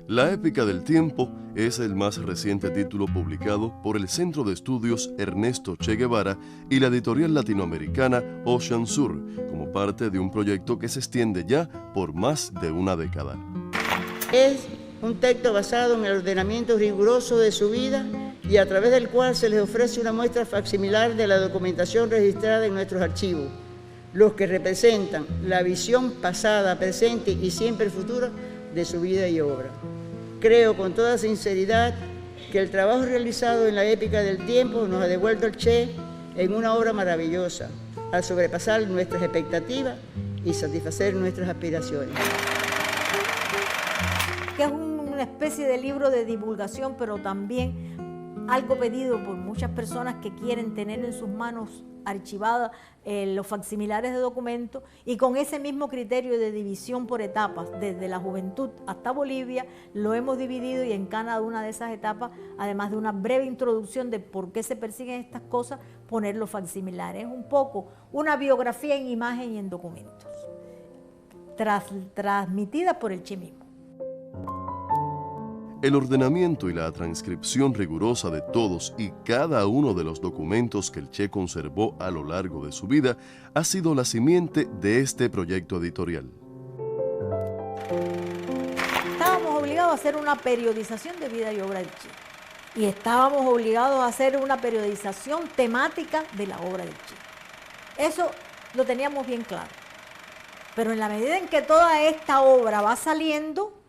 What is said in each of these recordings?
La épica del tiempo es el más reciente título publicado por el Centro de Estudios Ernesto Che Guevara y la editorial latinoamericana Ocean Sur, como parte de un proyecto que se extiende ya por más de una década. Es un texto basado en el ordenamiento riguroso de su vida y a través del cual se les ofrece una muestra facsimilar de la documentación registrada en nuestros archivos, los que representan la visión pasada, presente y siempre futura de su vida y obra. Creo con toda sinceridad que el trabajo realizado en la épica del tiempo nos ha devuelto al Che en una obra maravillosa, al sobrepasar nuestras expectativas y satisfacer nuestras aspiraciones. Que es una especie de libro de divulgación, pero también algo pedido por muchas personas que quieren tener en sus manos archivadas los facsimilares de documentos, y con ese mismo criterio de división por etapas, desde la juventud hasta Bolivia, lo hemos dividido, y en cada una de esas etapas, además de una breve introducción de por qué se persiguen estas cosas, poner los facsimilares. Es un poco una biografía en imagen y en documentos, transmitida por el Che mismo. El ordenamiento y la transcripción rigurosa de todos y cada uno de los documentos que el Che conservó a lo largo de su vida ha sido la simiente de este proyecto editorial. Estábamos obligados a hacer una periodización de vida y obra del Che, y estábamos obligados a hacer una periodización temática de la obra del Che. Eso lo teníamos bien claro. Pero en la medida en que toda esta obra va saliendo,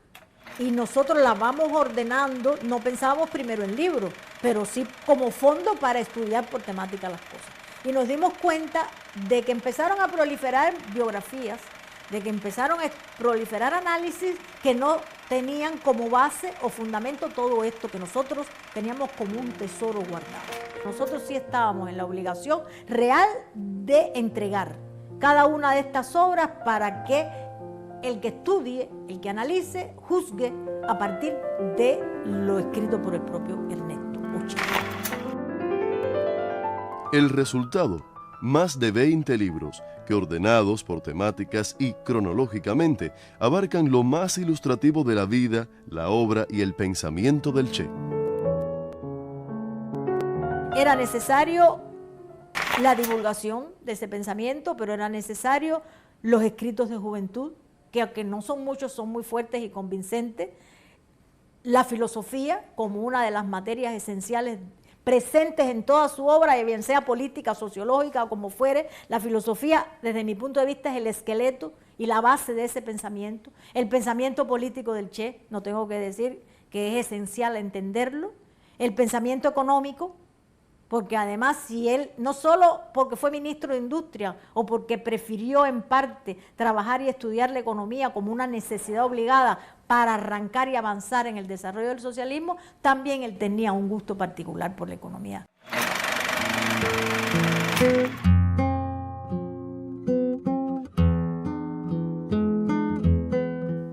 y nosotros la vamos ordenando, no pensábamos primero en libros, pero sí como fondo para estudiar por temática las cosas. Y nos dimos cuenta de que empezaron a proliferar biografías, de que empezaron a proliferar análisis que no tenían como base o fundamento todo esto que nosotros teníamos como un tesoro guardado. Nosotros sí estábamos en la obligación real de entregar cada una de estas obras para que el que estudie, el que analice, juzgue a partir de lo escrito por el propio Ernesto Che. El resultado, más de 20 libros que, ordenados por temáticas y cronológicamente, abarcan lo más ilustrativo de la vida, la obra y el pensamiento del Che. Era necesario la divulgación de ese pensamiento, pero era necesario los escritos de juventud, que aunque no son muchos, son muy fuertes y convincentes. La filosofía como una de las materias esenciales presentes en toda su obra, bien sea política, sociológica o como fuere. La filosofía, desde mi punto de vista, es el esqueleto y la base de ese pensamiento. El pensamiento político del Che, no tengo que decir que es esencial entenderlo. El pensamiento económico, porque además si él, no solo porque fue ministro de Industria o porque prefirió en parte trabajar y estudiar la economía como una necesidad obligada para arrancar y avanzar en el desarrollo del socialismo, también él tenía un gusto particular por la economía.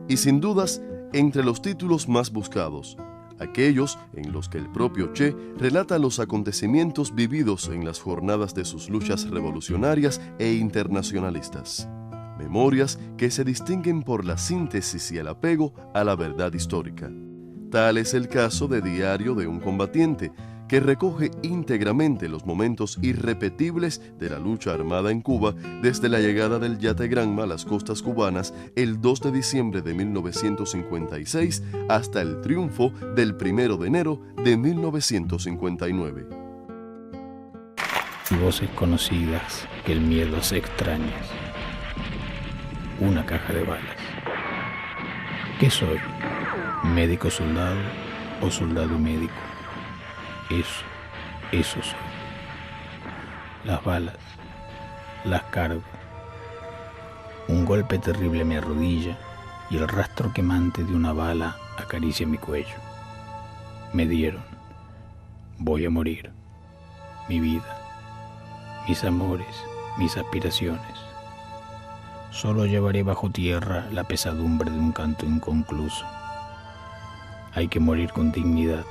Y sin dudas, entre los títulos más buscados, aquellos en los que el propio Che relata los acontecimientos vividos en las jornadas de sus luchas revolucionarias e internacionalistas. Memorias que se distinguen por la síntesis y el apego a la verdad histórica. Tal es el caso de Diario de un combatiente, que recoge íntegramente los momentos irrepetibles de la lucha armada en Cuba desde la llegada del yate Granma a las costas cubanas el 2 de diciembre de 1956 hasta el triunfo del 1 de enero de 1959. Voces conocidas que el miedo se extraña. Una caja de balas. ¿Qué soy? ¿Médico soldado o soldado y médico? Eso soy. Las balas, las cargo. Un golpe terrible me arrodilla y el rastro quemante de una bala acaricia mi cuello. Me dieron. Voy a morir. Mi vida, mis amores, mis aspiraciones. Solo llevaré bajo tierra la pesadumbre de un canto inconcluso. Hay que morir con dignidad,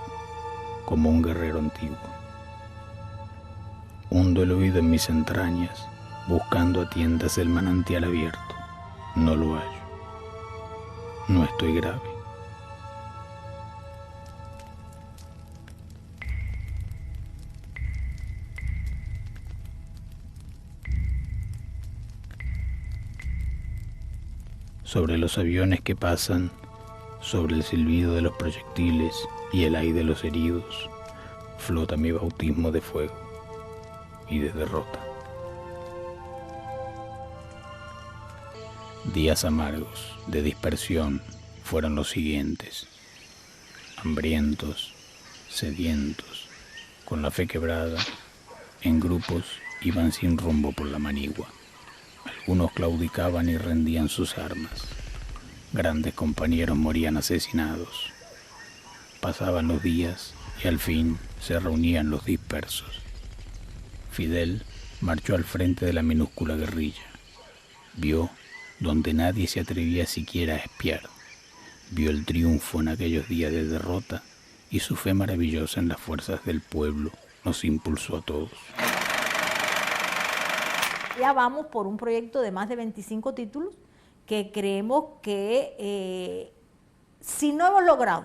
como un guerrero antiguo. Hundo el oído en mis entrañas, buscando a tientas el manantial abierto. No lo hallo. No estoy grave. sobre los aviones que pasan, sobre el silbido de los proyectiles y el ay de los heridos, flota mi bautismo de fuego y de derrota. Días amargos de dispersión fueron los siguientes, hambrientos, sedientos, con la fe quebrada, en grupos iban sin rumbo por la manigua. Algunos claudicaban y rendían sus armas. Grandes compañeros morían asesinados. Pasaban los días y al fin se reunían los dispersos. Fidel marchó al frente de la minúscula guerrilla. Vio donde nadie se atrevía siquiera a espiar. Vio el triunfo en aquellos días de derrota y su fe maravillosa en las fuerzas del pueblo nos impulsó a todos. Ya vamos por un proyecto de más de 25 títulos que creemos que si no hemos logrado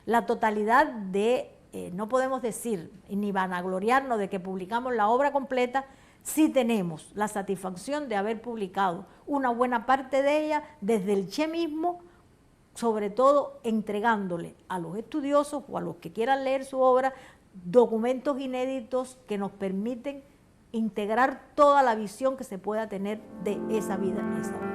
la totalidad de, no podemos decir ni vanagloriarnos de que publicamos la obra completa, sí tenemos la satisfacción de haber publicado una buena parte de ella desde el Che mismo, sobre todo entregándole a los estudiosos o a los que quieran leer su obra documentos inéditos que nos permiten integrar toda la visión que se pueda tener de esa vida en esa obra.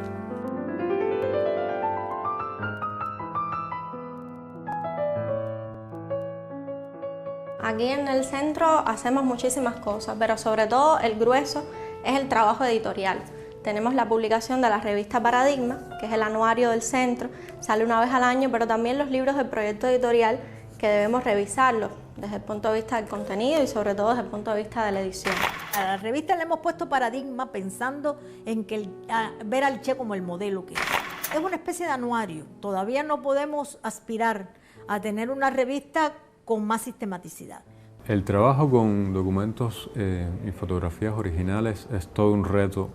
Aquí en el centro hacemos muchísimas cosas, pero sobre todo el grueso es el trabajo editorial. Tenemos la publicación de la revista Paradigma, que es el anuario del centro, sale una vez al año, pero también los libros del proyecto editorial que debemos revisarlos desde el punto de vista del contenido y sobre todo desde el punto de vista de la edición. A la revista le hemos puesto Paradigma pensando en que ver al Che como el modelo que es. Es una especie de anuario, todavía no podemos aspirar a tener una revista con más sistematicidad. El trabajo con documentos y fotografías originales es todo un reto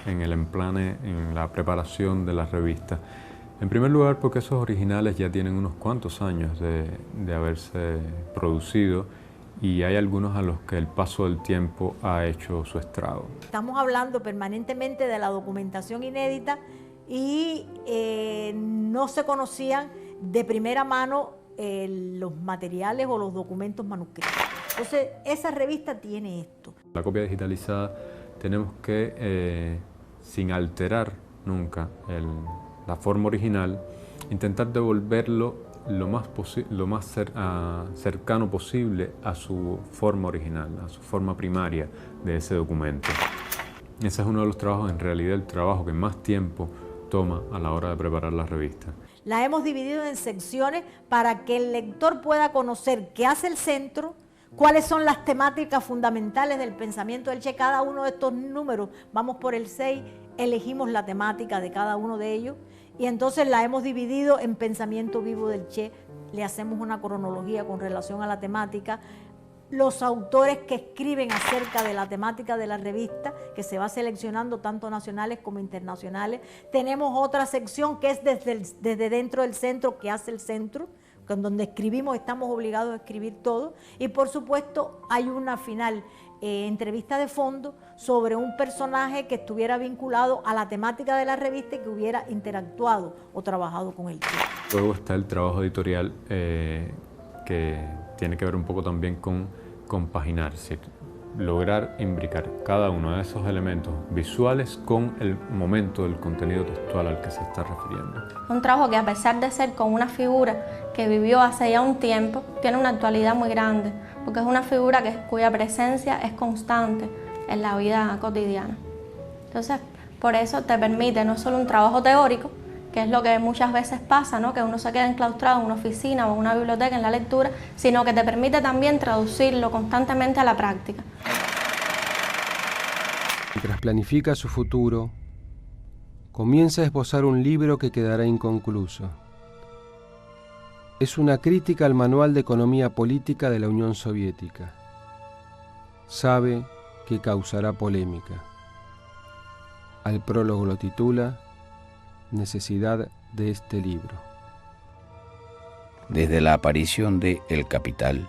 en el emplane, en la preparación de la revista. En primer lugar porque esos originales ya tienen unos cuantos años de haberse producido y hay algunos a los que el paso del tiempo ha hecho su estrago. Estamos hablando permanentemente de la documentación inédita y no se conocían de primera mano los materiales o los documentos manuscritos. Entonces, esa revista tiene esto. La copia digitalizada tenemos que, sin alterar nunca la forma original, intentar devolverlo lo más cercano posible a su forma original, a su forma primaria de ese documento. Ese es uno de los trabajos, en realidad el trabajo que más tiempo toma a la hora de preparar la revista. La hemos dividido en secciones para que el lector pueda conocer qué hace el centro, cuáles son las temáticas fundamentales del pensamiento del Che. Cada uno de estos números, vamos por el 6, elegimos la temática de cada uno de ellos y entonces la hemos dividido en pensamiento vivo del Che, le hacemos una cronología con relación a la temática, los autores que escriben acerca de la temática de la revista, que se va seleccionando tanto nacionales como internacionales. Tenemos otra sección que es desde dentro del centro, que hace el centro, con donde escribimos, estamos obligados a escribir todo. Y por supuesto hay una final entrevista de fondo sobre un personaje que estuviera vinculado a la temática de la revista y que hubiera interactuado o trabajado con el Che. Luego está el trabajo editorial que tiene que ver un poco también con compaginar, es decir, lograr imbricar cada uno de esos elementos visuales con el momento del contenido textual al que se está refiriendo. Un trabajo que a pesar de ser con una figura que vivió hace ya un tiempo, tiene una actualidad muy grande, porque es una figura cuya presencia es constante en la vida cotidiana. Entonces, por eso te permite no solo un trabajo teórico, que es lo que muchas veces pasa, ¿no? Que uno se queda enclaustrado en una oficina o en una biblioteca en la lectura, sino que te permite también traducirlo constantemente a la práctica. Mientras planifica su futuro, comienza a esbozar un libro que quedará inconcluso. Es una crítica al manual de economía política de la Unión Soviética. Sabe que causará polémica. Al prólogo lo titula Necesidad de este libro. Desde la aparición de El Capital,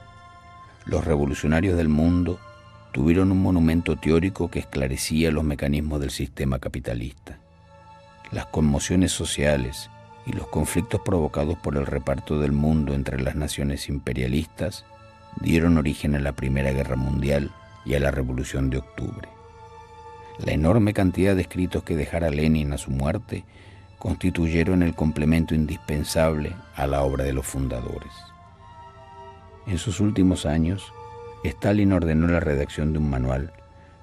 los revolucionarios del mundo tuvieron un monumento teórico que esclarecía los mecanismos del sistema capitalista. Las conmociones sociales y los conflictos provocados por el reparto del mundo entre las naciones imperialistas dieron origen a la Primera Guerra Mundial y a la Revolución de Octubre. La enorme cantidad de escritos que dejara Lenin a su muerte constituyeron el complemento indispensable a la obra de los fundadores. En sus últimos años, Stalin ordenó la redacción de un manual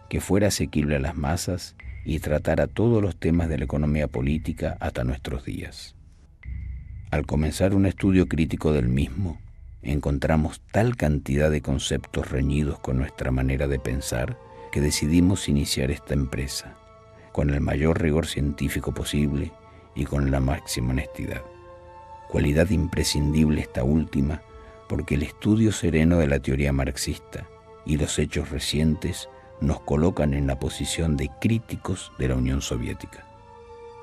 que fuera asequible a las masas y tratara todos los temas de la economía política hasta nuestros días. Al comenzar un estudio crítico del mismo, encontramos tal cantidad de conceptos reñidos con nuestra manera de pensar que decidimos iniciar esta empresa, con el mayor rigor científico posible y con la máxima honestidad. Cualidad imprescindible esta última, porque el estudio sereno de la teoría marxista y los hechos recientes nos colocan en la posición de críticos de la Unión Soviética.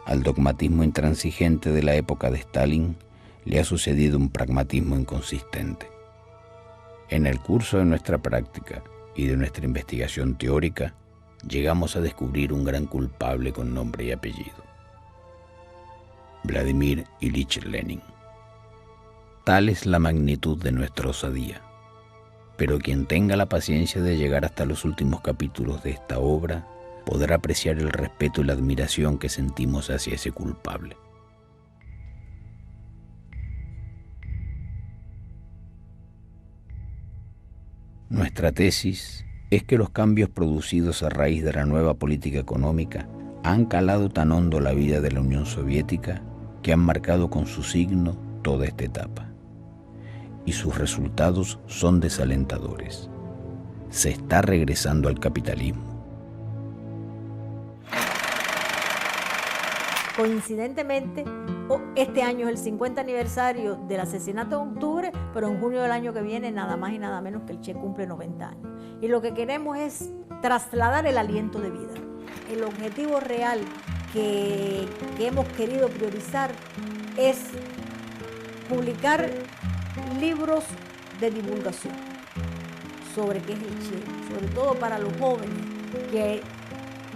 Al dogmatismo intransigente de la época de Stalin le ha sucedido un pragmatismo inconsistente. En el curso de nuestra práctica y de nuestra investigación teórica, llegamos a descubrir un gran culpable con nombre y apellido: Vladimir Ilich Lenin. Tal es la magnitud de nuestra osadía, pero quien tenga la paciencia de llegar hasta los últimos capítulos de esta obra podrá apreciar el respeto y la admiración que sentimos hacia ese culpable. Nuestra tesis es que los cambios producidos a raíz de la nueva política económica han calado tan hondo la vida de la Unión Soviética que han marcado con su signo toda esta etapa. Y sus resultados son desalentadores. Se está regresando al capitalismo. Coincidentemente, este año es el 50 aniversario del asesinato de octubre, pero en junio del año que viene nada más y nada menos que el Che cumple 90 años. Y lo que queremos es trasladar el aliento de vida. El objetivo real que hemos querido priorizar es publicar libros de divulgación sobre qué es el Che, sobre todo para los jóvenes que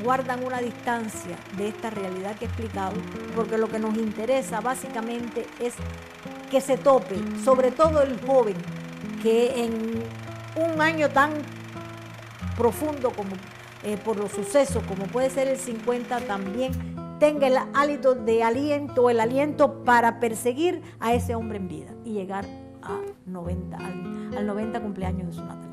guardan una distancia de esta realidad que he explicado, porque lo que nos interesa básicamente es que se tope, sobre todo el joven, que en un año tan profundo como por los sucesos, como puede ser el 50, también tenga el hálito de aliento, el aliento para perseguir a ese hombre en vida y llegar a 90, al 90 cumpleaños de su natalia.